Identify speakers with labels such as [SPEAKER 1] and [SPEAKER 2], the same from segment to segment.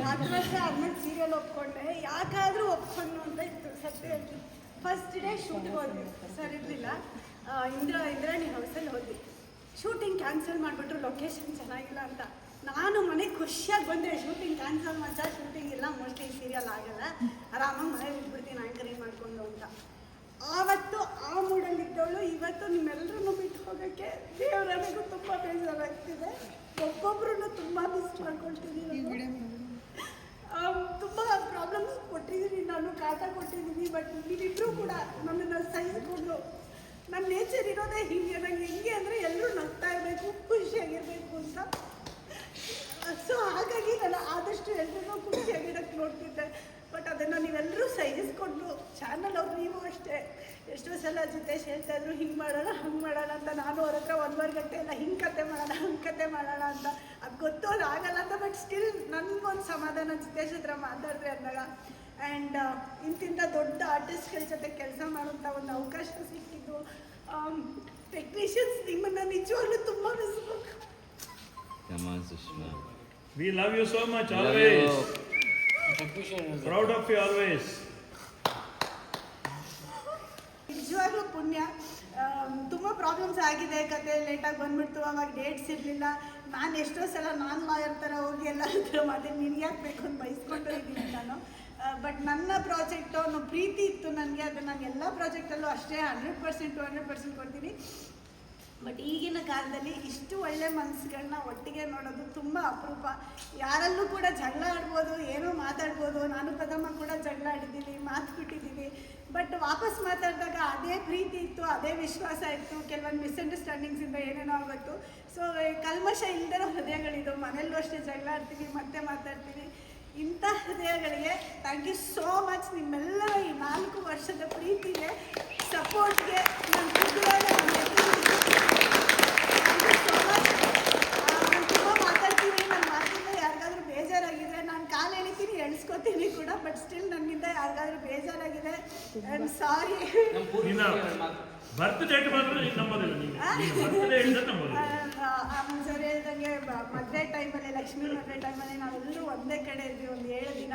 [SPEAKER 1] 10 ವರ್ಷ ಆದ್ಮೇಲೆ ಸೀರಿಯಲ್ ಒಪ್ಕೊಂಡೆ, ಯಾಕಾದರೂ ಒಪ್ಕೊಂಡು ಅಂತ ಇತ್ತು. ಸತ್ಯ ಹೇಳ್ತೀನಿ, ಫಸ್ಟ್ ಡೇ ಶೂಟ್ಗೆ ಹೋದ್ವಿ, ಸರ್ ಇರಲಿಲ್ಲ, ಇಂದ್ರಾಣಿ ಹೌಸಲ್ಲಿ ಹೋದ್ವಿ. ಶೂಟಿಂಗ್ ಕ್ಯಾನ್ಸಲ್ ಮಾಡಿಬಿಟ್ರು, ಲೊಕೇಶನ್ ಚೆನ್ನಾಗಿಲ್ಲ ಅಂತ. ನಾನು ಮನೆಗೆ ಖುಷಿಯಾಗಿ ಬಂದೆ, ಶೂಟಿಂಗ್ ಕ್ಯಾನ್ಸಲ್ ಮಾಡ್ತಾ, ಶೂಟಿಂಗ್ ಇಲ್ಲ, ಮೋಸ್ಟ್ಲಿ ಸೀರಿಯಲ್ ಆಗಲ್ಲ, ಆರಾಮಾಗಿ ಮನೇಲಿ ಇಟ್ಬಿಡ್ತೀನಿ ಆ್ಯಂಕರಿಂಗ್ ಮಾಡಿಕೊಂಡು ಅಂತ. ಆವತ್ತು ಆ ಮೂಡಲ್ಲಿದ್ದವಳು ಇವತ್ತು ನಿಮ್ಮೆಲ್ಲರೂ ಬಿಟ್ಟು ಹೋಗೋಕ್ಕೆ ದೇವರನಿಗೂ ತುಂಬ ಬೇಜಾರಾಗ್ತಿದೆ. ಒಬ್ಬೊಬ್ರು ತುಂಬ ಮಿಸ್ ಮಾಡ್ಕೊಳ್ತಿದ್ದೀನಿ. ತುಂಬ ಪ್ರಾಬ್ಲಮ್ಸ್ ಕೊಟ್ಟಿದ್ದೀನಿ, ನಾನು ಕಾಟ ಕೊಟ್ಟಿದ್ದೀನಿ. ಬಟ್ ನೀವಿಬ್ಬರೂ ಕೂಡ ನನ್ನನ್ನು ಸಹಿಸಿಕೊಂಡು, ನನ್ನ ನೇಚರ್ ಇರೋದೇ ಹೀಗೆ, ನನಗೆ ಹೆಂಗೆ ಅಂದರೆ ಎಲ್ಲರೂ ನಗ್ತಾ ಇರಬೇಕು, ಖುಷಿಯಾಗಿರಬೇಕು ಅಂತ. ಸೊ ಹಾಗಾಗಿ ನಾನು ಆದಷ್ಟು ಎಲ್ಲರೂ ಖುಷಿಯಾಗಿರೋಕ್ಕೆ ನೋಡ್ತಿದ್ದೆ. ಬಟ್ ಅದನ್ನು ನೀವೆಲ್ಲರೂ ಸಹಿಸ್ಕೊಂಡು, ಚಾನಲ್ ಅವ್ರು ನೀವು ಅಷ್ಟೇ ಎಷ್ಟೋ ಸಲ ಜಿತೇಶ್ ಹೇಳ್ತಾ ಇದ್ರು ಹಿಂಗೆ ಮಾಡೋಣ ಹಂಗೆ ಮಾಡೋಣ ಅಂತ. ನಾನು ಅವ್ರ ಹತ್ರ 1.5 ಗಂಟೆ ಎಲ್ಲ ಹಿಂಗೆ ಕತೆ ಮಾಡೋಣ ಹಂಗೆ ಕತೆ ಮಾಡೋಣ ಅಂತ. ಅದು ಗೊತ್ತು ಅದು ಆಗಲ್ಲ ಅಂತ. ಬಟ್ ಸ್ಟಿಲ್ ನನಗೊಂದು ಸಮಾಧಾನ ಜಿತೇಶ್ ಹತ್ರ ಮಾತಾಡಿದ್ರೆ ಅಂದಾಗ. ಆ್ಯಂಡ್ ಇಂತಿಂಥ ದೊಡ್ಡ ಆರ್ಟಿಸ್ಟ್ಗಳ ಜೊತೆ ಕೆಲಸ ಮಾಡೋಂಥ ಒಂದು ಅವಕಾಶ ಸಿಕ್ಕಿದ್ದು. ಟೆಕ್ನಿಷಿಯನ್ಸ್ ನಿಮ್ಮನ್ನು ನಿಜವಾಗ್ಲೂ ತುಂಬ ಮಿಸ್ಬೇಕು.
[SPEAKER 2] We love you so much always. Proud of you always.
[SPEAKER 1] ನಿಜವಾಗ್ಲೂ ಪುಣ್ಯ. ತುಂಬ ಪ್ರಾಬ್ಲಮ್ಸ್ ಆಗಿದೆ, ಕತೆ ಲೇಟಾಗಿ ಬಂದ್ಬಿಡ್ತು, ಅವಾಗ ಡೇಟ್ಸ್ ಇರಲಿಲ್ಲ. ನಾನು ಎಷ್ಟೋ ಸಲ ನಾನು ಲಾಯರ್ ಥರ ಹೋಗಿ ಎಲ್ಲ ಹತ್ರ ಮಾತಾಡಿ ನಿನ್ಗೆ ಯಾಕೆ ಬೇಕು ಅಂತ ಬಯಸ್ಕೊಂಡು ಇದ್ದೀನಿ ನಾನು. ಬಟ್ ನನ್ನ ಪ್ರಾಜೆಕ್ಟು ಅನ್ನೋ ಪ್ರೀತಿ ಇತ್ತು ನನಗೆ. ಅದು ನಾನು ಎಲ್ಲ ಪ್ರಾಜೆಕ್ಟಲ್ಲೂ ಅಷ್ಟೇ 100% 200% ಕೊಡ್ತೀನಿ. ಬಟ್ ಈಗಿನ ಕಾಲದಲ್ಲಿ ಇಷ್ಟು ಒಳ್ಳೆ ಮನಸ್ಸುಗಳನ್ನ ಒಟ್ಟಿಗೆ ನೋಡೋದು ತುಂಬ ಅಪರೂಪ. ಯಾರಲ್ಲೂ ಕೂಡ ಜಗಳ ಆಡ್ಬೋದು, ಏನೋ ಮಾತಾಡ್ಬೋದು. ನಾನು ಪದಮ್ಮ ಕೂಡ ಜಗಳ ಆಡಿದ್ದೀನಿ, ಮಾತು ಬಿಟ್ಟಿದ್ದೀನಿ. ಬಟ್ ವಾಪಸ್ ಮಾತಾಡಿದಾಗ ಅದೇ ಪ್ರೀತಿ ಇತ್ತು, ಅದೇ ವಿಶ್ವಾಸ ಇತ್ತು. ಕೆಲವೊಂದು ಮಿಸ್ಅಂಡರ್ಸ್ಟ್ಯಾಂಡಿಂಗ್ಸಿಂದ ಏನೇನೋ ಆಗುತ್ತೆ. ಸೊ ಕಲ್ಮಶ ಇಲ್ಲದಿರೋ ಹೃದಯಗಳಿದು. ಮನೆಯಲ್ಲೂ ಅಷ್ಟೇ ಜಗಳ ಆಡ್ತೀವಿ, ಮತ್ತೆ ಮಾತಾಡ್ತೀವಿ. ಇಂಥ ಹೃದಯಗಳಿಗೆ ಥ್ಯಾಂಕ್ ಯು ಸೋ ಮಚ್. ನಿಮ್ಮೆಲ್ಲರ ಈ 4 ವರ್ಷದ ಪ್ರೀತಿಗೆ, ಸಪೋರ್ಟ್ಗೆ ನಾನು ತುಂಬ ಮಾತಾಡ್ತೀನಿ. ನನ್ನ ಮಾತಿಂದ ಯಾರಿಗಾದ್ರೂ ಬೇಜಾರಾಗಿದೆ, ನಾನು ಕಾಲು ಎಳಿತೀನಿ, ಎಳ್ಸ್ಕೊತೀನಿ ಕೂಡ. ಬಟ್ ಸ್ಟಿಲ್ ನನ್ನಿಂದ ಯಾರಿಗಾದ್ರೂ ಬೇಜಾರಾಗಿದೆ, ಐ ಆಮ್ ಸಾರಿ. ಸರ್ ಹೇಳ್ದಂಗೆ ಮದುವೆ ಟೈಮಲ್ಲಿ, ಲಕ್ಷ್ಮೀ ಮದುವೆ ಟೈಮಲ್ಲಿ ನಾವೆಲ್ಲರೂ ಒಂದೇ ಕಡೆ ಇದ್ವಿ. ಒಂದು 7 ದಿನ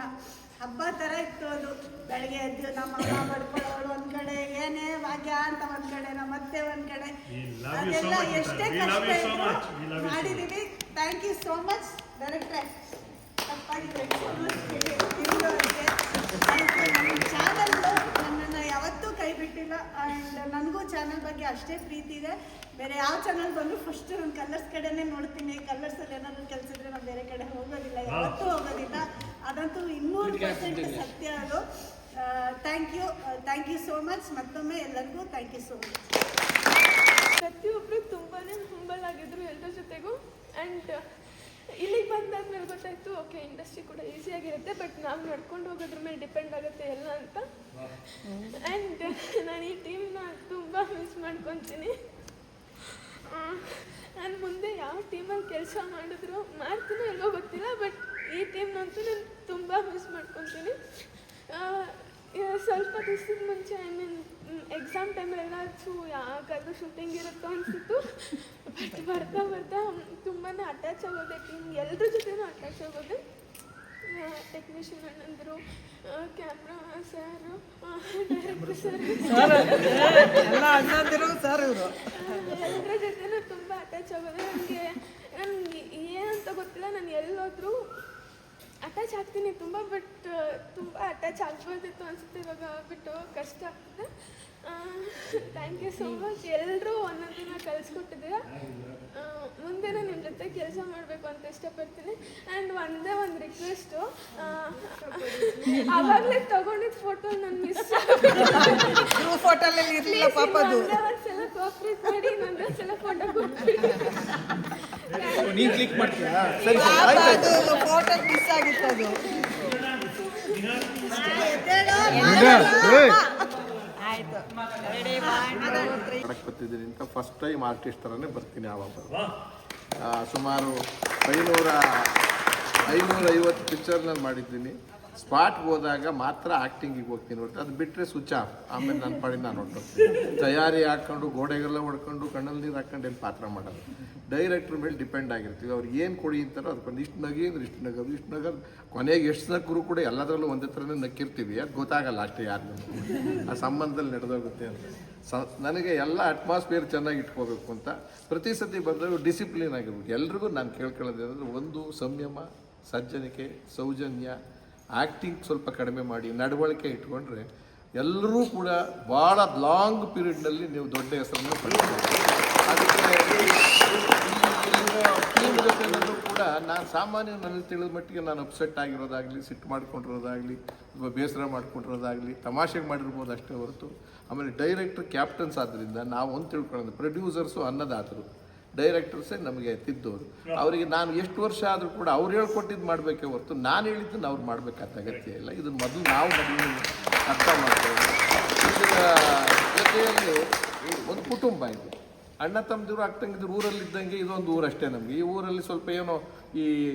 [SPEAKER 1] ಹಬ್ಬ ಥರ ಇತ್ತು ಅದು. ಬೆಳಗ್ಗೆ ಎದ್ದು ನಮ್ಮ ಅಮ್ಮ ಬಡ್ಕೊಳ್ಳೋಳು ಒಂದು ಕಡೆ, ಏನೇ ಭಾಗ್ಯ ಅಂತ ಒಂದು ಕಡೆ, ನಮ್ಮ ಅತ್ತೆ ಒಂದು ಕಡೆ. ಅದೆಲ್ಲ ಎಷ್ಟೇ ಕಷ್ಟ ಇತ್ತು ಮಾಡಿದ್ದೀವಿ. ಥ್ಯಾಂಕ್ ಯು ಸೋ ಮಚ್ ಡೈರೆಕ್ಟ್ರೆ. ತಪ್ಪಾಗಿದೆ ಚಾನಲ್ಲು ನನ್ನನ್ನು ಯಾವತ್ತೂ ಕೈ ಬಿಟ್ಟಿಲ್ಲ. ಆ್ಯಂಡ್ ನನಗೂ ಚಾನಲ್ ಬಗ್ಗೆ ಅಷ್ಟೇ ಪ್ರೀತಿ ಇದೆ. ಬೇರೆ ಯಾವ ಚಾನಲ್ ಬಂದರೂ ಫಸ್ಟ್ ನಾನು ಕಲರ್ಸ್ ಕಡೆನೇ ನೋಡ್ತೀನಿ. ಕಲರ್ಸಲ್ಲಿ ಏನಾದರೂ ಕೆಲಸ ಇದ್ದರೆ ನಾನು ಬೇರೆ ಕಡೆ ಹೋಗೋದಿಲ್ಲ, ಯಾವತ್ತೂ ಹೋಗೋದಿಲ್ಲ. ಅದಂತೂ 200% ಸತ್ಯ ಅದು. Thank you so much. ಮತ್ತೊಮ್ಮೆ ಎಲ್ಲರಿಗೂ ಥ್ಯಾಂಕ್ ಯು ಸೋ ಮಚ್.
[SPEAKER 3] ಪ್ರತಿಯೊಬ್ಬರು ತುಂಬಾ ಹಂಬಲ್ ಆಗಿದ್ರು ಎಲ್ಲರ ಜೊತೆಗೂ. ಆ್ಯಂಡ್ ಇಲ್ಲಿಗೆ ಬಂದಾದ್ಮೇಲೆ ಗೊತ್ತಾಯಿತು, ಓಕೆ ಇಂಡಸ್ಟ್ರಿ ಕೂಡ ಈಸಿಯಾಗಿರುತ್ತೆ, ಬಟ್ ನಾವು ನಡ್ಕೊಂಡು ಹೋಗೋದ್ರ ಮೇಲೆ ಡಿಪೆಂಡ್ ಆಗುತ್ತೆ ಎಲ್ಲ ಅಂತ. ಆ್ಯಂಡ್ ನಾನು ಈ ಟೀಮ್ನ ತುಂಬ ಮಿಸ್ ಮಾಡ್ಕೊತೀನಿ. ನಾನು ಮುಂದೆ ಯಾವ ಟೀಮಲ್ಲಿ ಕೆಲಸ ಮಾಡ್ತೀನೋ ಎಲ್ಲೋ ಗೊತ್ತಿಲ್ಲ, ಬಟ್ ಈ ಟೀಮ್ನಂತೂ ನಾನು ತುಂಬ ಮಿಸ್ ಮಾಡ್ಕೊತೀನಿ. ಸ್ವಲ್ಪ ದಿವಸದ ಮುಂಚೆ ಎಕ್ಸಾಮ್ ಟೈಮಲ್ಲೆಲ್ಲ ಯಾಕಾದರೂ ಶೂಟಿಂಗ್ ಇರುತ್ತೋ ಅನಿಸಿತ್ತು. ಬಟ್ ಬರ್ತಾ ಬರ್ತಾ ತುಂಬಾ ಅಟ್ಯಾಚ್ ಆಗೋದೆ ಟೀಮ್, ಎಲ್ಲರ ಜೊತೆನೂ ಅಟ್ಯಾಚ್ ಆಗೋದೆ. ಟೆಕ್ನಿಷಿಯನ್ ಅಣ್ಣಂದರು, ಕ್ಯಾಮ್ರಾ ಸರು, ಡೈರೆಕ್ಟರ್ ಸರ್, ಎಲ್ಲರ ಜೊತೆನೂ ತುಂಬ ಅಟ್ಯಾಚ್ ಆಗೋದೆ. ನನಗೆ ಏನಂತ ಗೊತ್ತಿಲ್ಲ, ನಾನು ಎಲ್ಲೋದ್ರೂ ಅಟ್ಯಾಚ್ ಆಗ್ತೀನಿ ತುಂಬ. ಬಟ್ ತುಂಬ ಅಟ್ಯಾಚ್ ಆಗ್ಬೋದಿತ್ತು ಅನಿಸುತ್ತೆ, ಇವಾಗ ಬಿಟ್ಟು ಕಷ್ಟ ಆಗ್ತದೆ. Thank you so much. ಎಲ್ಲರೂ ಒಂದೊಂದಿನ ಕಲಿಸ್ಕೊಟ್ಟಿದ್ದೀರಾ. ಮುಂದೆನೂ ನಿಮ್ಮ ಜೊತೆ ಕೆಲಸ ಮಾಡಬೇಕು ಅಂತ ಇಷ್ಟಪಡ್ತೀನಿ. ಆ್ಯಂಡ್ ಒಂದೇ ಒಂದು ರಿಕ್ವೆಸ್ಟು, ಆವಾಗಲೇ ತೊಗೊಂಡಿದ್ದ ಫೋಟೋ ನಾನು ಮಿಸ್ ಒಂದ್ಸಲ ಕೋಆಪ್ರೇಟ್ ಮಾಡಿ, ಒಂದೊಂದ್ಸಲ ಫೋಟೋ ಕೊಟ್ಬಿಡಿ.
[SPEAKER 4] ಬರ್ತಿದ್ದೀನಿ ಅಂತ ಫಸ್ಟ್ ಟೈಮ್ ಆರ್ಟಿಸ್ಟ್ ಥರನೇ ಬರ್ತೀನಿ. ಆವಾಗ ಸುಮಾರು 550 ಪಿಕ್ಚರ್ನಲ್ಲಿ ಮಾಡಿದ್ದೀನಿ. ಸ್ಪಾಟ್ಗೆ ಹೋದಾಗ ಮಾತ್ರ ಆ್ಯಕ್ಟಿಂಗಿಗೆ ಹೋಗ್ತೀನಿ ಹೊರತು ಅದು ಬಿಟ್ಟರೆ ಸ್ವಿಚ್ ಆಫ್. ಆಮೇಲೆ ನನ್ನ ಪಾಡಿ ನಾನು ಹೊರಟೋಗ್ತೀನಿ. ತಯಾರಿ ಹಾಕ್ಕೊಂಡು ಗೋಡೆಗೆಲ್ಲ ಹೊಡ್ಕೊಂಡು ಕಣ್ಣಲ್ಲಿ ನೀರು ಹಾಕ್ಕೊಂಡು ಏನು ಪಾತ್ರ ಮಾಡೋದು. ಡೈರೆಕ್ಟ್ರ್ ಮೇಲೆ ಡಿಪೆಂಡ್ ಆಗಿರ್ತೀವಿ. ಅವ್ರು ಏನು ಕೊಡಿ ಅಂತಾರೋ ಅದಕ್ಕೊಂದು ಇಷ್ಟು ನಗಿ ಅಂದ್ರೆ ಇಷ್ಟು ನಗೋದು ಕೊನೆಗೆ ಎಷ್ಟು ನಕ್ಕರೂ ಕೂಡ ಎಲ್ಲದರಲ್ಲೂ ಒಂದೇ ಥರನೇ ನಕ್ಕಿರ್ತೀವಿ. ಅದು ಗೊತ್ತಾಗಲ್ಲ ಅಷ್ಟೇ ಯಾರಿಗೂ, ಆ ಸಂಬಂಧದಲ್ಲಿ ನಡೆದೋಗುತ್ತೆ ಅಂತ. ನನಗೆ ಎಲ್ಲ ಅಟ್ಮಾಸ್ಫಿಯರ್ ಚೆನ್ನಾಗಿ ಇಟ್ಕೋಬೇಕು ಅಂತ ಪ್ರತಿ ಸತಿ ಬಂದಾಗ ಡಿಸಿಪ್ಲಿನ್ ಆಗಿರ್ಬೇಕು. ಎಲ್ರಿಗೂ ನಾನು ಕೇಳ್ಕೊಳ್ಳೋದು ಏನಂದರೆ, ಒಂದು ಸಂಯಮ, ಸಜ್ಜನಿಕೆ, ಸೌಜನ್ಯ, ಆ್ಯಕ್ಟಿಂಗ್ ಸ್ವಲ್ಪ ಕಡಿಮೆ ಮಾಡಿ ನಡವಳಿಕೆ ಇಟ್ಕೊಂಡ್ರೆ ಎಲ್ಲರೂ ಕೂಡ ಭಾಳ ಲಾಂಗ್ ಪೀರಿಯಡ್ನಲ್ಲಿ ನೀವು ದೊಡ್ಡ ಹೆಸರನ್ನು ಪಡಿಸ್ಬೋದು. ಅದಕ್ಕೆ ಟೀಮ್ ಜೊತೆನಲ್ಲೂ ಕೂಡ ನಾನು ಸಾಮಾನ್ಯ ನನಗೆ ತಿಳಿದ ಮಟ್ಟಿಗೆ ನಾನು ಅಪ್ಸೆಟ್ ಆಗಿರೋದಾಗಲಿ, ಸಿಟ್ಟು ಮಾಡ್ಕೊಂಡಿರೋದಾಗಲಿ, ಅಥವಾ ಬೇಸರ ಮಾಡ್ಕೊಂಡಿರೋದಾಗಲಿ ತಮಾಷೆಗೆ ಮಾಡಿರ್ಬೋದು ಅಷ್ಟೇ ಹೊರತು. ಆಮೇಲೆ ಡೈರೆಕ್ಟ್ರ್ ಕ್ಯಾಪ್ಟನ್ಸ್ ಆದ್ದರಿಂದ ನಾವು ಒಂದು ತಿಳ್ಕೊಳ್ಳೋದು, ಪ್ರೊಡ್ಯೂಸರ್ಸು ಅನ್ನದಾತರು, ಡೈರೆಕ್ಟರ್ಸೇ ನಮಗೆ ತಿದ್ದವರು. ಅವರಿಗೆ ನಾನು ಎಷ್ಟು ವರ್ಷ ಆದರೂ ಕೂಡ ಅವ್ರು ಹೇಳ್ಕೊಟ್ಟಿದ್ದು ಮಾಡಬೇಕೇ ಹೊರತು ನಾನು ಹೇಳಿದ್ದನ್ನು ಅವ್ರು ಮಾಡಬೇಕಾದ ಅಗತ್ಯ ಇಲ್ಲ. ಇದನ್ನು ಮೊದಲು ನಾವು ಅರ್ಥ ಮಾಡ್ತೇವೆ. ಇದರ ಜೊತೆಯಲ್ಲಿ ಒಂದು ಕುಟುಂಬ ಇದೆ, ಅಣ್ಣ ತಮ್ಮದಿರು ಅಕ್ಕಂಗಿದ್ರು ಊರಲ್ಲಿದ್ದಂಗೆ ಇದೊಂದು ಊರಷ್ಟೇ ನಮಗೆ. ಈ ಊರಲ್ಲಿ ಸ್ವಲ್ಪ ಏನೋ ಈ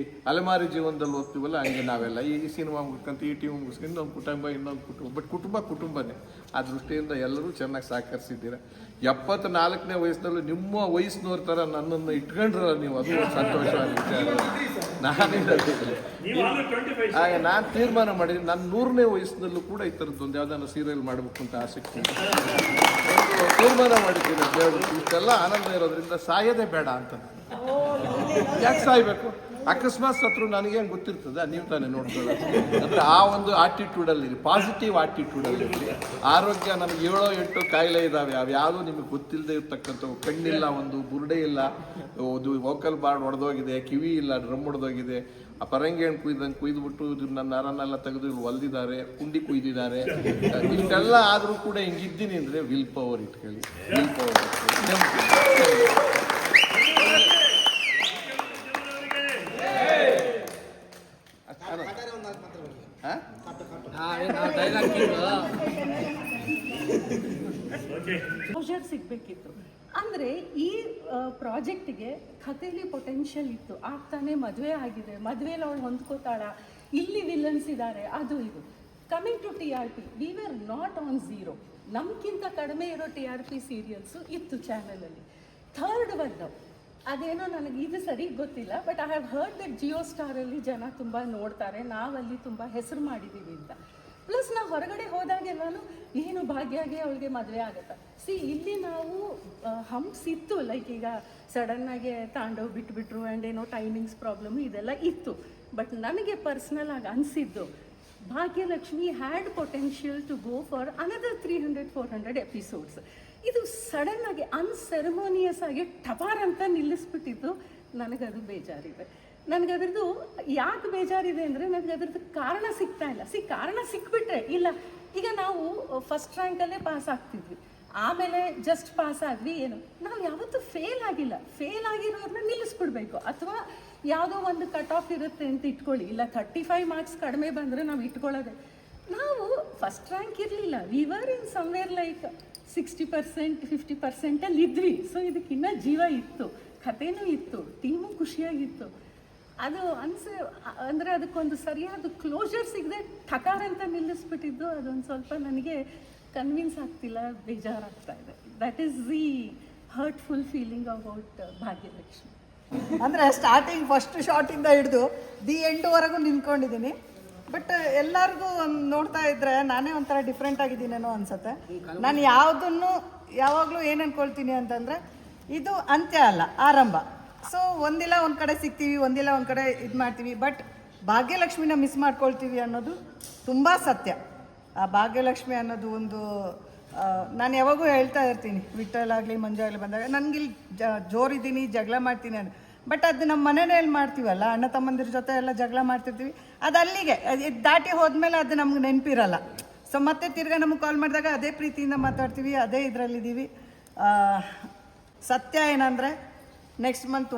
[SPEAKER 4] ಅಲೆಮಾರಿ ಜೀವನದಲ್ಲಿ ಹೋಗ್ತೀವಲ್ಲ, ಹಂಗೆ ನಾವೆಲ್ಲ ಈ ಸಿನಿಮಾ ಮುಗಿಸ್ಕೊಂತ ಈ ಟಿ ವಿ ಮುಗಿಸ್ಕೊಂಡು ಇನ್ನೊಂದು ಕುಟುಂಬ, ಬಟ್ ಕುಟುಂಬನೇ. ಆ ದೃಷ್ಟಿಯಿಂದ ಎಲ್ಲರೂ ಚೆನ್ನಾಗಿ ಸಹಕರಿಸಿದ್ದೀರ. 74ನೇ ವಯಸ್ಸಿನಲ್ಲೂ ನಿಮ್ಮ ವಯಸ್ಸಿನವ್ರ ಥರ ನನ್ನನ್ನು ಇಟ್ಕೊಂಡ್ರಲ್ಲ ನೀವು, ಅದು ಸಂತೋಷವಾದ ವಿಚಾರ. ಹಾಗೆ ನಾನು ತೀರ್ಮಾನ ಮಾಡಿದ್ದೀನಿ, ನಾನು 100ನೇ ವಯಸ್ಸಿನಲ್ಲೂ ಕೂಡ ಈ ಥರದ್ದೊಂದು ಯಾವುದಾದ್ರು ಸೀರಿಯಲ್ ಮಾಡಬೇಕು ಅಂತ ಆಸಕ್ತಿ ತೀರ್ಮಾನ ಮಾಡಿದ್ದೀನಿ. ಇಷ್ಟೆಲ್ಲ ಆನಂದ ಇರೋದ್ರಿಂದ ಸಾಯೋದೇ ಬೇಡ ಅಂತ. ಯಾಕೆ ಸಾಯ್ಬೇಕು? ಅಕಸ್ಮಾತ್ ಸತ್ರು ನನಗೇನು ಗೊತ್ತಿರ್ತದೆ, ನೀವು ತಾನೇ ನೋಡ್ಕೊಳ್ಳೋದು. ಅಂದರೆ ಆ ಒಂದು ಆಟಿಟ್ಯೂಡಲ್ಲಿ, ಪಾಸಿಟಿವ್ ಆಟಿಟ್ಯೂಡಲ್ಲಿ. ಆರೋಗ್ಯ ನಮಗೆ 7-8 ಕಾಯಿಲೆ ಇದ್ದಾವೆ, ಅವು ಯಾವುದೂ ನಿಮಗೆ ಗೊತ್ತಿಲ್ಲದೆ ಇರ್ತಕ್ಕಂಥವು. ಕಣ್ಣಿಲ್ಲ, ಒಂದು ಬುರುಡೆ ಇಲ್ಲ, ಒಂದು ವೋಕಲ್ ಬಾರ್ಡ್ ಹೊಡೆದೋಗಿದೆ, ಕಿವಿ ಇಲ್ಲ, ಡ್ರಮ್ ಹೊಡೆದೋಗಿದೆ, ಆ ಪರಂಗಿ ಹಣ್ಣು ಕುಯ್ದುಬಿಟ್ಟು ನನ್ನ ನರನ್ನೆಲ್ಲ ತೆಗೆದು ಹೊಲ್ದಿದ್ದಾರೆ, ಕುಂಡಿ ಕುಯ್ದಿದ್ದಾರೆ. ಇಷ್ಟೆಲ್ಲ ಆದರೂ ಕೂಡ ಹಿಂಗಿದ್ದೀನಿ ಅಂದರೆ ವಿಲ್ ಪವರ್ ಇಟ್ಕೊಳ್ಳಿ, ವಿಲ್ ಪವರ್
[SPEAKER 5] ಕ್ಲೋಷರ್ ಸಿಗಬೇಕಿತ್ತು. ಅಂದರೆ ಈ ಪ್ರಾಜೆಕ್ಟಿಗೆ ಕಥೆಯಲ್ಲಿ ಪೊಟೆನ್ಷಿಯಲ್ ಇತ್ತು. ಆಗ್ತಾನೆ ಮದುವೆ ಆಗಿದೆ, ಮದುವೆಯಲ್ಲಿ ಅವಳು ಹೊಂದ್ಕೋತಾಳ, ಇಲ್ಲಿ ವಿಲನ್ಸ್ ಇದ್ದಾರೆ, ಅದು ಇದು. Coming to TRP, we were not on zero. ನಮ್ಗಿಂತ ಕಡಿಮೆ ಇರೋ TRP ಸೀರಿಯಲ್ಸು ಇತ್ತು ಚಾನಲಲ್ಲಿ. ಥರ್ಡ್ ಒಂದು ಅದೇನೋ ನನಗೆ ಇದು ಸರಿ ಗೊತ್ತಿಲ್ಲ, but I have heard that Jio ಸ್ಟಾರಲ್ಲಿ ಜನ ತುಂಬ ನೋಡ್ತಾರೆ, ನಾವಲ್ಲಿ ತುಂಬ ಹೆಸರು ಮಾಡಿದ್ದೀವಿ ಅಂತ. ಪ್ಲಸ್ ನಾವು ಹೊರಗಡೆ ಹೋದಾಗೆಲ್ಲೂ ಏನು ಭಾಗ್ಯಾಗೆ ಅವಳಿಗೆ ಮದುವೆ ಆಗುತ್ತಾ. ಇಲ್ಲಿ ನಾವು ಹಂಪ್ಸ್ ಇತ್ತು, ಲೈಕ್ ಈಗ ಸಡನ್ನಾಗಿ ತಾಂಡವ್ ಬಿಟ್ಬಿಟ್ರು ಆ್ಯಂಡ್ ಏನೋ ಟೈಮಿಂಗ್ಸ್ ಪ್ರಾಬ್ಲಮ್ ಇದೆಲ್ಲ ಇತ್ತು. ಬಟ್ ನನಗೆ ಪರ್ಸ್ನಲ್ ಆಗಿ ಅನಿಸಿದ್ದು, Bhagyalakshmi had potential to go for another 300-400 episodes. ಇದು ಸಡನ್ನಾಗಿ ಅನ್ಸೆರೆಮೋನಿಯಸ್ ಆಗಿ ಟಪಾರ್ ಅಂತ ನಿಲ್ಲಿಸ್ಬಿಟ್ಟಿದ್ದು, ನನಗದು ಬೇಜಾರಿದೆ. ನನಗದ್ರದ್ದು ಯಾಕೆ ಬೇಜಾರಿದೆ ಅಂದರೆ, ನನಗೆ ಅದ್ರದ್ದು ಕಾರಣ ಸಿಗ್ತಾ ಇಲ್ಲ. ಕಾರಣ ಸಿಕ್ಬಿಟ್ರೆ ಇಲ್ಲ, ಈಗ ನಾವು ಫಸ್ಟ್ ರ್ಯಾಂಕಲ್ಲೇ ಪಾಸ್ ಆಗ್ತಿದ್ವಿ, ಆಮೇಲೆ ಜಸ್ಟ್ ಪಾಸ್ ಆದ್ವಿ, ಏನು ನಾವು ಯಾವತ್ತೂ ಫೇಲ್ ಆಗಿಲ್ಲ. ಫೇಲ್ ಆಗಿರೋರನ್ನ ನಿಲ್ಲಿಸ್ಬಿಡ್ಬೇಕು, ಅಥವಾ ಯಾವುದೋ ಒಂದು ಕಟ್ ಆಫ್ ಇರುತ್ತೆ ಅಂತ ಇಟ್ಕೊಳ್ಳಿ. ಇಲ್ಲ 35 ಮಾರ್ಕ್ಸ್ ಕಡಿಮೆ ಬಂದರೆ ನಾವು ಇಟ್ಕೊಳ್ಳೋದೆ. ನಾವು ಫಸ್ಟ್ ರ್ಯಾಂಕ್ ಇರಲಿಲ್ಲ, we were in somewhere like 60%, 50% ಇದ್ವಿ. ಸೊ ಇದಕ್ಕಿನ್ನ ಜೀವ ಇತ್ತು, ಕಥೆನೂ ಇತ್ತು, ಟೀಮು ಖುಷಿಯಾಗಿತ್ತು. ಅದು ಅಂದರೆ ಅದಕ್ಕೊಂದು ಸರಿಯಾದ ಕ್ಲೋಜರ್ ಸಿಗದೆ ಠಕಾರ ಅಂತ ನಿಲ್ಲಿಸ್ಬಿಟ್ಟಿದ್ದು, ಅದೊಂದು ಸ್ವಲ್ಪ ನನಗೆ ಕನ್ವಿನ್ಸ್ ಆಗ್ತಿಲ್ಲ, ಬೇಜಾರಾಗ್ತಾ ಇದೆ. That is the hurtful feeling about Bhagyalakshmi.
[SPEAKER 1] ಅಂದರೆ ಸ್ಟಾರ್ಟಿಂಗ್ ಫಸ್ಟ್ ಶಾರ್ಟಿಂದ ಹಿಡಿದು ದಿ ಎಂಡ್ವರೆಗೂ ನಿಂತ್ಕೊಂಡಿದ್ದೀನಿ. ಬಟ್ ಎಲ್ಲರಿಗೂ ನೋಡ್ತಾ ಇದ್ರೆ ನಾನೇ ಒಂಥರ ಡಿಫ್ರೆಂಟ್ ಆಗಿದ್ದೀನೇನೋ ಅನ್ಸುತ್ತೆ. ನಾನು ಯಾವಾಗಲೂ ಏನು ಅನ್ಕೊಳ್ತೀನಿ ಅಂತಂದರೆ, ಇದು ಅಂತ್ಯ ಅಲ್ಲ, ಆರಂಭ. ಸೊ ಒಂದಿಲ್ಲ ಒಂದು ಕಡೆ ಸಿಗ್ತೀವಿ, ಒಂದಿಲ್ಲ ಒಂದು ಕಡೆ ಇದು ಮಾಡ್ತೀವಿ, ಬಟ್ ಭಾಗ್ಯಲಕ್ಷ್ಮಿನ ಮಿಸ್ ಮಾಡ್ಕೊಳ್ತೀವಿ ಅನ್ನೋದು ತುಂಬ ಸತ್ಯ. ಆ ಭಾಗ್ಯಲಕ್ಷ್ಮಿ ಅನ್ನೋದು ಒಂದು, ನಾನು ಯಾವಾಗೂ ಹೇಳ್ತಾ ಇರ್ತೀನಿ, ವಿಠಲಾಗಲಿ ಮಂಜಾಗಲಿ ಬಂದಾಗ, ನನಗಿಲ್ಲಿ ಜೋರಿದ್ದೀನಿ, ಜಗಳ ಮಾಡ್ತೀನಿ ಅಂತ. ಬಟ್ ಅದು ನಮ್ಮ ಮನೆಯಲ್ಲಿ ಮಾಡ್ತೀವಲ್ಲ, ಅಣ್ಣ ತಮ್ಮಂದಿರ ಜೊತೆ ಎಲ್ಲ ಜಗಳ ಮಾಡ್ತಿರ್ತೀವಿ, ಅದು ಅಲ್ಲಿಗೆ ಇದು ದಾಟಿ ಹೋದ್ಮೇಲೆ ಅದು ನಮ್ಗೆ ನೆನಪಿರಲ್ಲ. ಸೊ ಮತ್ತೆ ತಿರ್ಗಾ ನಮಗೆ ಕಾಲ್ ಮಾಡಿದಾಗ ಅದೇ ಪ್ರೀತಿಯಿಂದ ಮಾತಾಡ್ತೀವಿ, ಅದೇ ಇದರಲ್ಲಿದ್ದೀವಿ. ಸತ್ಯ ಏನಂದರೆ, ನೆಕ್ಸ್ಟ್ ಮಂತ್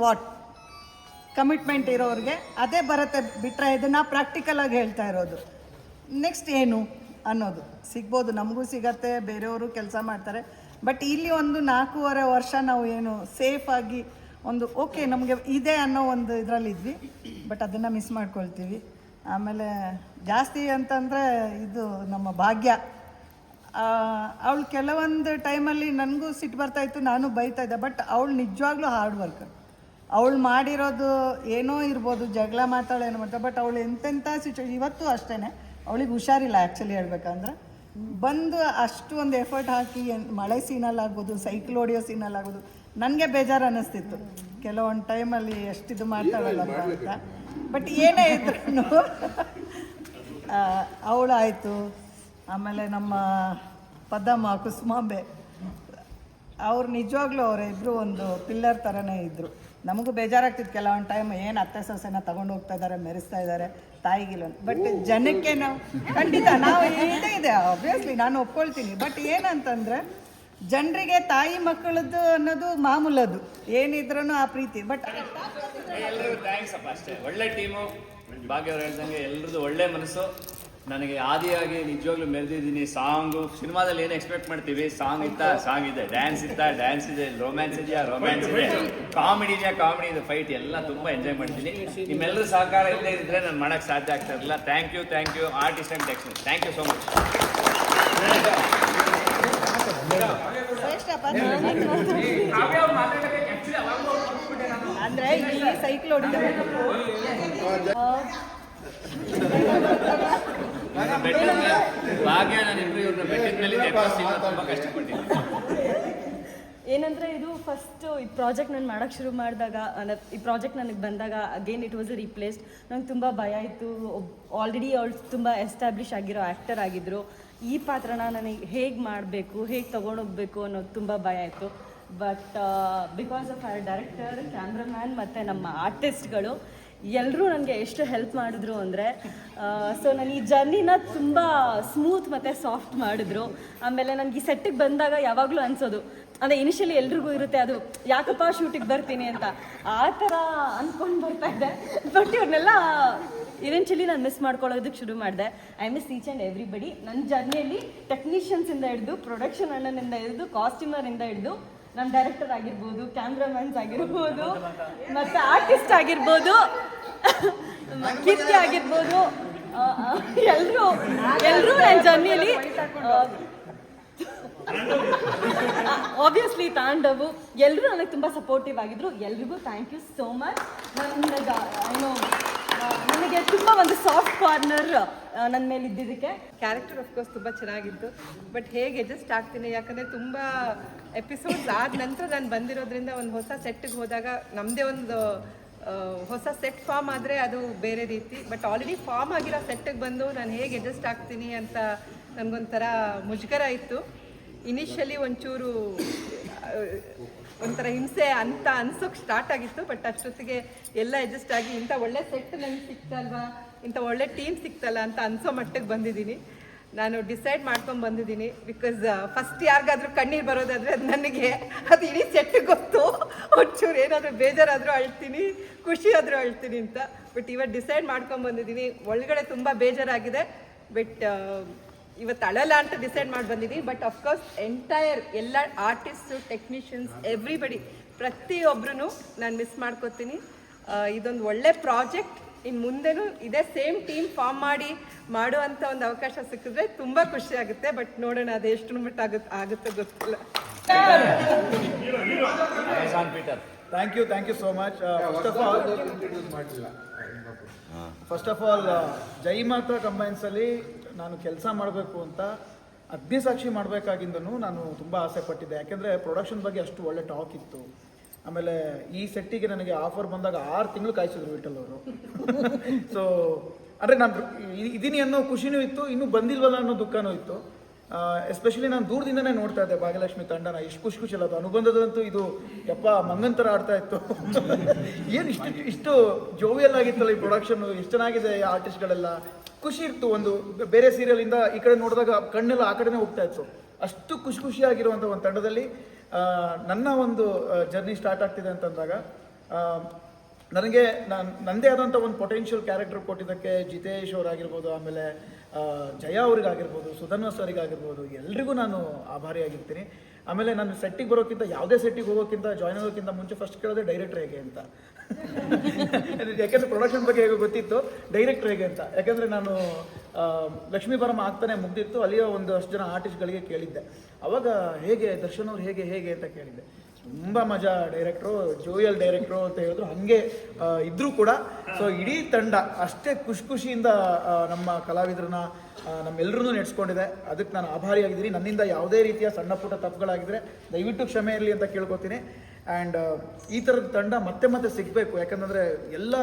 [SPEAKER 1] ಕಮಿಟ್ಮೆಂಟ್ ಇರೋರಿಗೆ ಅದೇ ಬರುತ್ತೆ, ಬಿಟ್ಟರೆ ಇದನ್ನು ಪ್ರಾಕ್ಟಿಕಲಾಗಿ ಹೇಳ್ತಾ ಇರೋದು. ನೆಕ್ಸ್ಟ್ ಏನು ಅನ್ನೋದು ಸಿಗ್ಬೋದು, ನಮಗೂ ಸಿಗತ್ತೆ, ಬೇರೆಯವರು ಕೆಲಸ ಮಾಡ್ತಾರೆ. ಬಟ್ ಇಲ್ಲಿ ಒಂದು 4.5 ವರ್ಷ ನಾವು ಏನು ಸೇಫಾಗಿ ಒಂದು ಓಕೆ ನಮಗೆ ಇದೆ ಅನ್ನೋ ಒಂದು ಇದರಲ್ಲಿದ್ವಿ, ಬಟ್ ಅದನ್ನು ಮಿಸ್ ಮಾಡ್ಕೊಳ್ತೀವಿ.
[SPEAKER 6] ಆಮೇಲೆ ಜಾಸ್ತಿ ಅಂತಂದರೆ ಇದು ನಮ್ಮ ಭಾಗ್ಯ. ಅವಳು ಕೆಲವೊಂದು ಟೈಮಲ್ಲಿ ನನಗೂ ಸಿಟ್ಟು ಬರ್ತಾಯಿತ್ತು, ನಾನು ಬೈತಾಯಿದ್ದೆ. ಬಟ್ ಅವಳು ನಿಜವಾಗ್ಲೂ ಹಾರ್ಡ್ ವರ್ಕರ್. ಅವಳು ಮಾಡಿರೋದು ಏನೋ ಇರ್ಬೋದು, ಜಗಳ ಮಾಡ್ತಾಳೆ ಏನೋ ಮಾಡ್ತಾಳೆ, ಬಟ್ ಅವಳು ಎಂತೆಂಥ ಇವತ್ತು ಅಷ್ಟೇ. ಅವಳಿಗೆ ಹುಷಾರಿಲ್ಲ ಆ್ಯಕ್ಚುಲಿ ಹೇಳ್ಬೇಕಂದ್ರೆ. ಬಂದು ಅಷ್ಟು ಒಂದು ಎಫರ್ಟ್ ಹಾಕಿ ಮಳೆ ಸೀನಲ್ಲಾಗ್ಬೋದು, ಸೈಕಲ್ ಹೊಡೆಯೋ ಸೀನಲ್ಲಾಗ್ಬೋದು, ನನಗೆ ಬೇಜಾರು ಅನ್ನಿಸ್ತಿತ್ತು ಕೆಲವೊಂದು ಟೈಮಲ್ಲಿ ಎಷ್ಟಿದು ಮಾಡ್ತಾಳಲ್ಲಪ್ಪ ಅಂತ. ಬಟ್ ಏನೇ ಇದ್ರೂ ಅವಳಾಯಿತು. ಆಮೇಲೆ ನಮ್ಮ ಪದ್ದಮ್ಮ, ಕುಸುಮಾಂಬೆ, ಅವ್ರು ನಿಜವಾಗ್ಲೂ ಅವರಿಬ್ಬರು ಒಂದು ಪಿಲ್ಲರ್ ಥರನೇ ಇದ್ದರು. ನಮಗೂ ಬೇಜಾರಾಗ್ತಿತ್ತು ಕೆಲವೊಂದು ಟೈಮ್, ಏನು ಅತ್ತೆ ಸೊಸೆನ ತೊಗೊಂಡು ಹೋಗ್ತಾ ಇದ್ದಾರೆ, ಮೆರೆಸ್ತಾ ಇದ್ದಾರೆ ತಾಯಿಗಿಲ್ಲ. ಬಟ್ ಜನಕ್ಕೆ ನಾವು ಖಂಡಿತ ನಾವು ಇದೇ ಇದೆ ಆಬ್ವಿಯಸ್ಲಿ ನಾನು ಒಪ್ಕೊಳ್ತೀನಿ. ಬಟ್ ಏನಂತಂದರೆ ಜನರಿಗೆ ತಾಯಿ ಮಕ್ಕಳದ್ದು ಅನ್ನೋದು ಮಾಮೂಲದು, ಏನಿದ್ರೂ ಆ ಪ್ರೀತಿ. ಬಟ್
[SPEAKER 7] ಎಲ್ಲರಿಗೂ ಥ್ಯಾಂಕ್ಸ್ ಅಪ್ಪ, ಅಷ್ಟೇ. ಒಳ್ಳೆ ಟೀಮು, ಭಾಗ್ಯ ಅವ್ರು ಹೇಳ್ದಂಗೆ ಎಲ್ಲರದ್ದು ಒಳ್ಳೆ ಮನಸ್ಸು. ನನಗೆ ಆದಿಯಾಗಿ ನಿಜವಾಗ್ಲೂ ಮೆರೆದಿದ್ದೀನಿ. ಸಾಂಗು ಸಿನಿಮಾದಲ್ಲಿ ಏನು ಎಕ್ಸ್ಪೆಕ್ಟ್ ಮಾಡ್ತೀವಿ, ಸಾಂಗ್ ಇತ್ತಾ ಸಾಂಗ್ ಇದೆ, ಡ್ಯಾನ್ಸ್ ಇತ್ತಾ ಡ್ಯಾನ್ಸ್ ಇದೆ, ರೊಮ್ಯಾನ್ಸ್ ಇದೆಯಾ ರೊಮ್ಯಾನ್ಸ್ ಇದೆ, ಕಾಮಿಡಿ ಇದೆಯಾ ಕಾಮಿಡಿ ಇದೆ, ಫೈಟ್ ಎಲ್ಲ ತುಂಬ ಎಂಜಾಯ್ ಮಾಡ್ತೀನಿ. ನಿಮ್ಮೆಲ್ಲರ ಸಹಕಾರ ಇಲ್ಲದೆ ಇದ್ದರೆ ನಾನು ಮಾಡೋಕ್ಕೆ ಸಾಧ್ಯ ಆಗ್ತಾ ಇರಲಿಲ್ಲ. Thank you artist and technique, thank you so much.
[SPEAKER 6] ಅಂದರೆ ಇಲ್ಲಿ ಸೈಕಲ್ ಹೊಡಿದ
[SPEAKER 7] ಭಾಗ್ಯ ನಾನಿಬ್ರು ಇವ್ರನ್ನ ಬೆಟ್ಟಿದ ಮೇಲೆ ತುಂಬ ಕಷ್ಟಪಟ್ಟಿದ್ದೀನಿ.
[SPEAKER 8] ಏನಂದರೆ ಇದು ಫಸ್ಟು ಈ ಪ್ರಾಜೆಕ್ಟ್ ನಾನು ಮಾಡೋಕ್ಕೆ ಶುರು ಮಾಡಿದಾಗ, ಈ ಪ್ರಾಜೆಕ್ಟ್ ನನಗೆ ಬಂದಾಗ ಅಗೇನ್ ಇಟ್ ವಾಸ್ ರಿಪ್ಲೇಸ್ಡ್. ನಂಗೆ ತುಂಬ ಭಯ ಇತ್ತು. ಆಲ್ರೆಡಿ ಅವಳು ತುಂಬ ಎಸ್ಟಾಬ್ಲಿಷ್ ಆಗಿರೋ ಆ್ಯಕ್ಟರ್ ಆಗಿದ್ದರು. ಈ ಪಾತ್ರನ ನನಗೆ ಹೇಗೆ ಮಾಡಬೇಕು, ಹೇಗೆ ತೊಗೊಂಡೋಗ್ಬೇಕು ಅನ್ನೋದು ತುಂಬ ಭಯ ಇತ್ತು. But because of our director, cameraman ಮತ್ತು ನಮ್ಮ ಆರ್ಟಿಸ್ಟ್ಗಳು ಎಲ್ಲರೂ ನನಗೆ ಎಷ್ಟು ಹೆಲ್ಪ್ ಮಾಡಿದ್ರು ಅಂದರೆ, ಸೊ ನಾನು ಈ ಜರ್ನಿನ ತುಂಬ ಸ್ಮೂತ್ ಮತ್ತು ಸಾಫ್ಟ್ ಮಾಡಿದ್ರು. ಆಮೇಲೆ ನನಗೆ ಈ ಸೆಟ್ಟಿಗೆ ಬಂದಾಗ ಯಾವಾಗಲೂ ಅನಿಸೋದು, ಅಂದರೆ ಇನಿಷಿಯಲಿ ಎಲ್ರಿಗೂ ಇರುತ್ತೆ ಅದು, ಯಾಕಪ್ಪ ಶೂಟಿಗೆ ಬರ್ತೀನಿ ಅಂತ ಆ ಥರ ಅಂದ್ಕೊಂಡು ಬರ್ತಾಯಿದ್ದೆ. ಬಟ್ ಇವ್ರನ್ನೆಲ್ಲ ಇವೆಂಚುಲಿ ನಾನು ಮಿಸ್ ಮಾಡ್ಕೊಳ್ಳೋದಕ್ಕೆ ಶುರು ಮಾಡಿದೆ. I miss each and everybody. ನನ್ನ ಜರ್ನಿಯಲ್ಲಿ ಟೆಕ್ನಿಷಿಯನ್ಸಿಂದ ಹಿಡಿದು, ಪ್ರೊಡಕ್ಷನ್ ಅಣ್ಣನಿಂದ ಹಿಡಿದು, ಕಾಸ್ಟ್ಯೂಮರಿಂದ ಹಿಡಿದು, ನಮ್ಮ ಡೈರೆಕ್ಟರ್ ಆಗಿರ್ಬೋದು, ಕ್ಯಾಮ್ರಾಮನ್ಸ್ ಆಗಿರ್ಬೋದು, ಮತ್ತು ಆರ್ಟಿಸ್ಟ್ ಆಗಿರ್ಬೋದು, ಕೀರ್ತಿ ಆಗಿರ್ಬೋದು, ಎಲ್ಲರೂ ನನ್ನ ಜರ್ನಿಯಲ್ಲಿ ಆಬ್ವಿಯಸ್ಲಿ ತಾಂಡವು ಎಲ್ಲರೂ ನನಗೆ ತುಂಬ ಸಪೋರ್ಟಿವ್ ಆಗಿದ್ರು. ಎಲ್ರಿಗೂ ಥ್ಯಾಂಕ್ ಯು ಸೋ ಮಚ್. ನನಗೆ ತುಂಬ ಒಂದು ಸಾಫ್ಟ್ ಕಾರ್ನರ್ ನನ್ನ ಮೇಲೆ ಇದ್ದಿದ್ದಕ್ಕೆ.
[SPEAKER 9] ಕ್ಯಾರೆಕ್ಟರ್ ಆಫ್ಕೋರ್ಸ್ ತುಂಬ ಚೆನ್ನಾಗಿತ್ತು. ಬಟ್ ಹೇಗೆ ಅಡ್ಜಸ್ಟ್ ಆಗ್ತೀನಿ, ಯಾಕಂದರೆ ತುಂಬ ಎಪಿಸೋಡ್ಸ್ ಆದ ನಂತರ ನಾನು ಬಂದಿರೋದ್ರಿಂದ ಒಂದು ಹೊಸ ಸೆಟ್ಟಿಗೆ ಹೋದಾಗ ನಮ್ಮದೇ ಒಂದು ಹೊಸ ಸೆಟ್ ಫಾರ್ಮ್ ಆದರೆ ಅದು ಬೇರೆ ರೀತಿ. ಬಟ್ ಆಲ್ರೆಡಿ ಫಾರ್ಮ್ ಆಗಿರೋ ಸೆಟ್ಟಿಗೆ ಬಂದು ನಾನು ಹೇಗೆ ಅಡ್ಜಸ್ಟ್ ಆಗ್ತೀನಿ ಅಂತ ನನಗೊಂಥರ ಮುಜುಗರ ಇತ್ತು. ಇನಿಷಿಯಲಿ ಒಂಚೂರು ಒಂಥರ ಹಿಂಸೆ ಅಂತ ಅನ್ಸೋಕ್ಕೆ ಸ್ಟಾರ್ಟ್ ಆಗಿತ್ತು. ಬಟ್ ಅಷ್ಟೊತ್ತಿಗೆ ಎಲ್ಲ ಅಡ್ಜಸ್ಟ್ ಆಗಿ ಇಂಥ ಒಳ್ಳೆ ಸೆಟ್ ನನಗೆ ಸಿಕ್ತಲ್ವಾ, ಇಂಥ ಒಳ್ಳೆ ಟೀಮ್ ಸಿಕ್ತಲ್ಲ ಅಂತ ಅನ್ಸೋ ಮಟ್ಟಿಗೆ ಬಂದಿದ್ದೀನಿ. ನಾನು ಡಿಸೈಡ್ ಮಾಡ್ಕೊಂಡು ಬಂದಿದ್ದೀನಿ. ಬಿಕಾಸ್ ಫಸ್ಟ್ ಯಾರಿಗಾದ್ರೂ ಕಣ್ಣೀರು ಬರೋದಾದರೆ ಅದು ನನಗೆ, ಅದು ಇಡೀ ಸೆಟ್ ಗೊತ್ತು. ಒಂಚೂರು ಏನಾದರೂ ಬೇಜಾರಾದರೂ ಅಳ್ತೀನಿ, ಖುಷಿ ಆದರೂ ಅಳ್ತೀನಿ ಅಂತ. ಬಟ್ ಇವತ್ತು ಡಿಸೈಡ್ ಮಾಡ್ಕೊಂಡು ಬಂದಿದ್ದೀನಿ. ಒಳಗಡೆ ತುಂಬ ಬೇಜಾರಾಗಿದೆ, ಬಟ್ ಇವತ್ತು ಅಳಲ್ಲ ಅಂತ ಡಿಸೈಡ್ ಮಾಡಿ ಬಂದಿದ್ದೀನಿ. ಬಟ್ ಅಫ್ಕೋರ್ಸ್ ಎಂಟೈರ್ ಎಲ್ಲ ಆರ್ಟಿಸ್ಟು, ಟೆಕ್ನಿಷಿಯನ್ಸ್, ಎವ್ರಿಬಡಿ ಪ್ರತಿಯೊಬ್ಬರೂ ನಾನು ಮಿಸ್ ಮಾಡ್ಕೋತೀನಿ. ಇದೊಂದು ಒಳ್ಳೆ ಪ್ರಾಜೆಕ್ಟ್. ಇನ್ನು ಮುಂದೆನೂ ಇದೇ ಸೇಮ್ ಟೀಮ್ ಫಾರ್ಮ್ ಮಾಡಿ ಮಾಡುವಂಥ ಒಂದು ಅವಕಾಶ ಸಿಕ್ಕಿದ್ರೆ ತುಂಬ ಖುಷಿ ಆಗುತ್ತೆ. ಬಟ್ ನೋಡೋಣ ಅದು ಎಷ್ಟು ಮಟ್ಟ ಆಗುತ್ತೆ ಗೊತ್ತಿಲ್ಲ.
[SPEAKER 10] Thank you so much. First of all Jai Mata ಕಂಬೈನ್ಸಲ್ಲಿ ನಾನು ಕೆಲಸ ಮಾಡಬೇಕು ಅಂತ ಅಗ್ನಿಸಾಕ್ಷಿ ಮಾಡಬೇಕಾಗಿಂದನೂ ನಾನು ತುಂಬ ಆಸೆ ಪಟ್ಟಿದ್ದೆ. ಯಾಕೆಂದರೆ ಪ್ರೊಡಕ್ಷನ್ ಬಗ್ಗೆ ಅಷ್ಟು ಒಳ್ಳೆ ಟಾಕ್ ಇತ್ತು. ಆಮೇಲೆ ಈ ಸೆಟ್ಟಿಗೆ ನನಗೆ ಆಫರ್ ಬಂದಾಗ 6 ತಿಂಗಳು ಕಾಯಿಸಿದ್ರು ವಿಠಲ್ ಅವರು. ಸೊ ಅಂದರೆ ನಾನು ಇದೀನಿ ಅನ್ನೋ ಖುಷಿನೂ ಇತ್ತು, ಇನ್ನೂ ಬಂದಿಲ್ವಲ್ಲ ಅನ್ನೋ ದುಃಖನೂ ಇತ್ತು. ಎಸ್ಪೆಷಲಿ ನಾನು ದೂರದಿಂದನೇ ನೋಡ್ತಾ ಇದ್ದೆ ಭಾಗ್ಯಲಕ್ಷ್ಮಿ ತಂಡನ. ಇಷ್ಟು ಖುಷಿ ಇಲ್ಲ, ಅದು ಅನುಬಂಧದಂತೂ ಇದು ಯಪ್ಪ ಮಂಗನ್ ಥರ ಆಡ್ತಾ ಇತ್ತು. ಏನು ಇಷ್ಟು ಜೋವಿಯಲ್ ಆಗಿತ್ತಲ್ಲ ಈ ಪ್ರೊಡಕ್ಷನ್ನು, ಎಷ್ಟು ಚೆನ್ನಾಗಿದೆ ಆರ್ಟಿಸ್ಟ್ಗಳೆಲ್ಲ. ಖುಷಿ ಇತ್ತು. ಒಂದು ಬೇರೆ ಸೀರಿಯಲಿಂದ ಈ ಕಡೆ ನೋಡಿದಾಗ ಕಣ್ಣೆಲ್ಲ ಆ ಕಡೆನೇ ಹೋಗ್ತಾ ಇತ್ತು. ಅಷ್ಟು ಖುಷಿಯಾಗಿರುವಂಥ ಒಂದು ತಂಡದಲ್ಲಿ ನನ್ನ ಒಂದು ಜರ್ನಿ ಸ್ಟಾರ್ಟ್ ಆಗ್ತಿದೆ ಅಂತಂದಾಗ ನನಗೆ ನನ್ನದೇ ಆದಂಥ ಒಂದು ಪೊಟೆನ್ಷಿಯಲ್ ಕ್ಯಾರೆಕ್ಟರ್ ಕೊಟ್ಟಿದ್ದಕ್ಕೆ ಜಿತೇಶ್ ಅವರಾಗಿರ್ಬೋದು, ಆಮೇಲೆ ಜಯ ಅವರಿಗಾಗಿರ್ಬೋದು, ಸುಧನ್ವ ಸರಿಗಾಗಿರ್ಬೋದು, ಎಲ್ರಿಗೂ ನಾನು ಆಭಾರಿಯಾಗಿರ್ತೀನಿ. ಆಮೇಲೆ ನಾನು ಸೆಟ್ಟಿಗೆ ಬರೋಕ್ಕಿಂತ, ಯಾವುದೇ ಸೆಟ್ಟಿಗೆ ಹೋಗೋಕ್ಕಿಂತ, ಜಾಯ್ನ್ ಆಗೋಕ್ಕಿಂತ ಮುಂಚೆ ಫಸ್ಟ್ ಕೇಳೋದೇ ಡೈರೆಕ್ಟರ್ ಹೇಗೆ ಅಂತ. ಯಾಕೆಂದರೆ ಪ್ರೊಡಕ್ಷನ್ ಬಗ್ಗೆ ಹೇಗೆ ಗೊತ್ತಿತ್ತು, ಡೈರೆಕ್ಟರ್ ಹೇಗೆ ಅಂತ. ಯಾಕೆಂದರೆ ನಾನು ಲಕ್ಷ್ಮೀ ಪರಮ ಆಗ್ತಾನೆ ಮುಗ್ದಿತ್ತು, ಅಲ್ಲಿಯ ಒಂದಷ್ಟು ಜನ ಆರ್ಟಿಸ್ಟ್ಗಳಿಗೆ ಕೇಳಿದ್ದೆ. ಅವಾಗ ಹೇಗೆ ದರ್ಶನ್ ಅವ್ರು ಹೇಗೆ ಅಂತ ಕೇಳಿದ್ದೆ. ತುಂಬ ಮಜಾ ಡೈರೆಕ್ಟ್ರು, ಜೋಯಲ್ ಡೈರೆಕ್ಟ್ರು ಅಂತ ಹೇಳಿದ್ರು. ಹಾಗೆ ಇದ್ರೂ ಕೂಡ ಸೊ ಇಡೀ ತಂಡ ಅಷ್ಟೇ ಖುಷಿಯಿಂದ ನಮ್ಮ ಕಲಾವಿದರನ್ನ ನಮ್ಮೆಲ್ಲರೂ ನಡೆಸ್ಕೊಂಡಿದೆ. ಅದಕ್ಕೆ ನಾನು ಆಭಾರಿಯಾಗಿದ್ದೀನಿ. ನನ್ನಿಂದ ಯಾವುದೇ ರೀತಿಯ ಸಣ್ಣ ಪುಟ್ಟ ತಪ್ಪುಗಳಾಗಿದ್ದರೆ ದಯವಿಟ್ಟು ಕ್ಷಮೆ ಇರಲಿ ಅಂತ ಕೇಳ್ಕೊತೀನಿ. ಆ್ಯಂಡ್ ಈ ಥರದ ತಂಡ ಮತ್ತೆ ಸಿಗಬೇಕು. ಯಾಕಂದರೆ ಎಲ್ಲ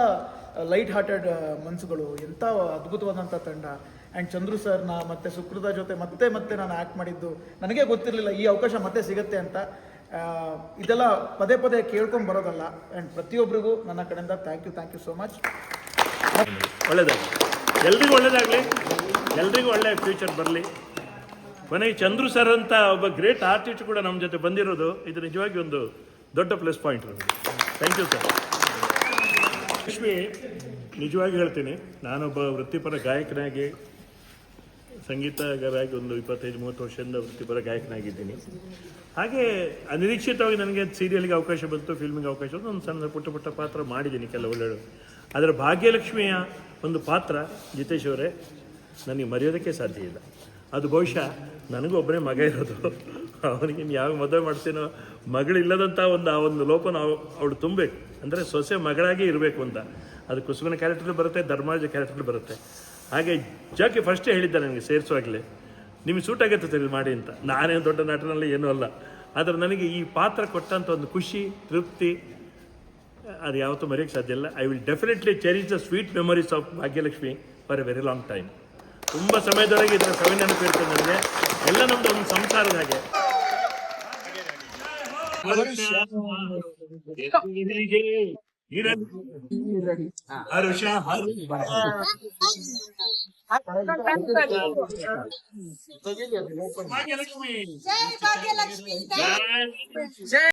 [SPEAKER 10] ಲೈಟ್ ಹಾರ್ಟೆಡ್ ಮನಸ್ಸುಗಳು, ಎಂಥ ಅದ್ಭುತವಾದಂಥ ತಂಡ. ಆ್ಯಂಡ್ ಚಂದ್ರು ಸರ್ನ ಮತ್ತು ಸುಕೃತ ಜೊತೆ ಮತ್ತೆ ನಾನು ಆ್ಯಕ್ಟ್ ಮಾಡಿದ್ದು ನನಗೆ ಗೊತ್ತಿರಲಿಲ್ಲ ಈ ಅವಕಾಶ ಮತ್ತೆ ಸಿಗುತ್ತೆ ಅಂತ. ಇದೆಲ್ಲ ಪದೇ ಕೇಳ್ಕೊಂಡು ಬರೋದಲ್ಲ. ಆ್ಯಂಡ್ ಪ್ರತಿಯೊಬ್ಬರಿಗೂ ನನ್ನ ಕಡೆಯಿಂದ ಥ್ಯಾಂಕ್ ಯು ಸೋ ಮಚ್.
[SPEAKER 2] ಒಳ್ಳೆಯದಾಗಲಿ, ಎಲ್ರಿಗೂ ಒಳ್ಳೆ ಫ್ಯೂಚರ್ ಬರಲಿ. ಕೊನೆಗೆ ಚಂದ್ರು ಸರ್ ಅಂತ ಒಬ್ಬ ಗ್ರೇಟ್ ಆರ್ಟಿಸ್ಟ್ ಕೂಡ ನಮ್ಮ ಜೊತೆ ಬಂದಿರೋದು ಇದು ನಿಜವಾಗಿ ಒಂದು ದೊಡ್ಡ ಪ್ಲಸ್ ಪಾಯಿಂಟ್ ನನಗೆ. Thank you sir. ಲಕ್ಷ್ಮಿ, ನಿಜವಾಗಿ ಹೇಳ್ತೀನಿ, ನಾನೊಬ್ಬ ವೃತ್ತಿಪರ ಗಾಯಕನಾಗಿ, ಸಂಗೀತಗಾರಾಗಿ ಒಂದು 25-30 ವರ್ಷದಿಂದ ವೃತ್ತಿಪರ ಗಾಯಕನಾಗಿದ್ದೀನಿ. ಹಾಗೆ ಅನಿರೀಕ್ಷಿತವಾಗಿ ನನಗೆ ಸೀರಿಯಲ್ಗೆ ಅವಕಾಶ ಬಂತು, ಫಿಲ್ಮಿಗೆ ಅವಕಾಶ ಬಂತು, ಒಂದು ಸಣ್ಣ ಪುಟ್ಟ ಪಾತ್ರ ಮಾಡಿದ್ದೀನಿ ಕೆಲವು ಒಳ್ಳೆಯದು. ಅದರ ಭಾಗ್ಯಲಕ್ಷ್ಮಿಯ ಒಂದು ಪಾತ್ರ ಜಿತೇಶ್ ಅವರೇ ನನಗೆ ಮರೆಯೋದಕ್ಕೆ ಸಾಧ್ಯ ಇಲ್ಲ. ಅದು ಬಹುಶಃ ನನಗೂ ಒಬ್ಬನೇ ಮಗ ಇರೋದು, ಅವನಿಗೆ ಯಾವಾಗ ಮದುವೆ ಮಾಡ್ತೀನೋ ಮಗಳಿಲ್ಲದಂಥ ಆ ಒಂದು ಲೋಪನ ಅವಳು ತುಂಬಬೇಕು. ಅಂದರೆ ಸೊಸೆ ಮಗಳಾಗಿ ಇರಬೇಕು ಅಂತ. ಅದು ಕುಸುಮನ ಕ್ಯಾರೆಕ್ಟರ್ ಬರುತ್ತೆ, ಧರ್ಮರಾಜ ಕ್ಯಾರೆಕ್ಟರ್ ಬರುತ್ತೆ. ಹಾಗೆ ಜಾಕಿ ಫಸ್ಟೇ ಹೇಳಿದ್ದೆ ನನಗೆ ಸೇರಿಸುವಾಗಲೇ, ನಿಮಗೆ ಸೂಟ್ ಆಗುತ್ತೆ ಸರಿ ಮಾಡಿ ಅಂತ. ನಾನೇನು ದೊಡ್ಡ ನಟನಲ್ಲಿ ಏನೂ ಅಲ್ಲ, ಆದರೆ ನನಗೆ ಈ ಪಾತ್ರ ಕೊಟ್ಟಂಥ ಒಂದು ಖುಷಿ, ತೃಪ್ತಿ ಅದು ಯಾವತ್ತೂ ಮರೆಯೋಕ್ಕೆ ಸಾಧ್ಯ ಇಲ್ಲ. I will definitely cherish the sweet memories of Bhagyalakshmi for A very long time. ತುಂಬ ಸಮಯದೊಳಗೆ ಇದರ ಸವಿ ನೆನಪು ಇರ್ತದೆ ನನಗೆ. ಎಲ್ಲ ನಮ್ಮದು ಒಂದು ಸಂಸಾರದ ಹಾಗೆ. ಭಾಗ್ಯಲಕ್ಷ್ಮಿ